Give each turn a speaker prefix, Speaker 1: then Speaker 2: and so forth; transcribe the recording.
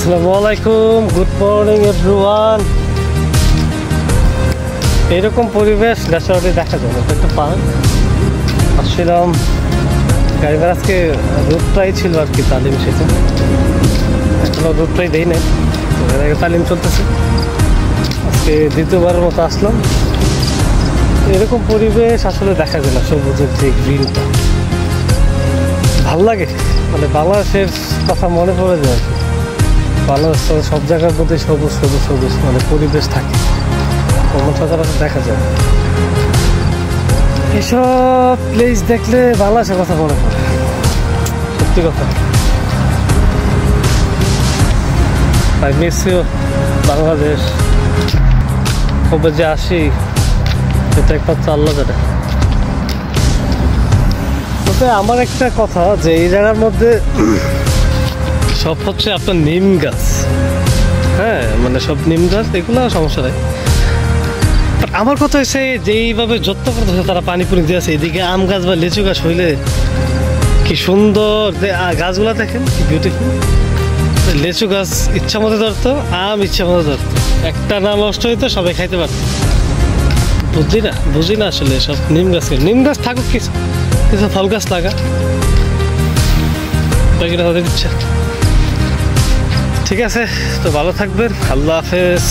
Speaker 1: আসসালামু আলাইকুম, good morning everyone. এরকম পরিবেশ ন্যাচারালি দেখা যায় না, একটা পার্ক আসছিলাম গাড়ি ভাড়া। আজকে রোডটাই ছিল আর কি, তালিম শেখে এখনো রোডটাই দেই নাই, তালিম চলতেছে। আজকে দ্বিতীয়বারের মতো আসলাম। এরকম পরিবেশ আসলে দেখা যায় না, সবুজের যে গ্রিনটা ভাল লাগে। মানে বাংলাদেশের কথা মনে পড়ে যায় আর কি। বাংলাদেশ সব জায়গার মধ্যে সবুজ সবুজ সবুজ মানে পরিবেশ থাকে, কোনো সচরাচর দেখা যায়। এসব প্লেস দেখলে বাংলাদেশের কথা মনে পড়ে, সত্যি কথা। I miss you Bangladesh. কবে যে আসি এটা একমাত্র আল্লাহ জানে। তবে আমার একটা কথা, যে এই জায়গার মধ্যে সব হচ্ছে আপনার নিম গাছ। হ্যাঁ, মানে সব নিম গাছ, এগুলো সমস্যা নেই। আমার কথা হচ্ছে যে এইভাবে যত্ন করতেছে তারা, পানি পুনি দিয়েছে। এদিকে আম গাছ বা লিচু গাছ হইলে কি সুন্দর, গাছগুলো দেখেন কি বিউটিফুল। লিচু গাছ ইচ্ছা মতো ধরতো, আম ইচ্ছা মতো ধরতো, একটা না নষ্ট হইতো, সবাই খাইতে পারতো। বুঝি না আসলে সব নিম গাছ থাকুক, কিছু কিছু ফল গাছ লাগা, বাকিটা তাদের ইচ্ছা। ঠিক আছে, তো ভালো থাকবেন, আল্লাহ হাফেজ।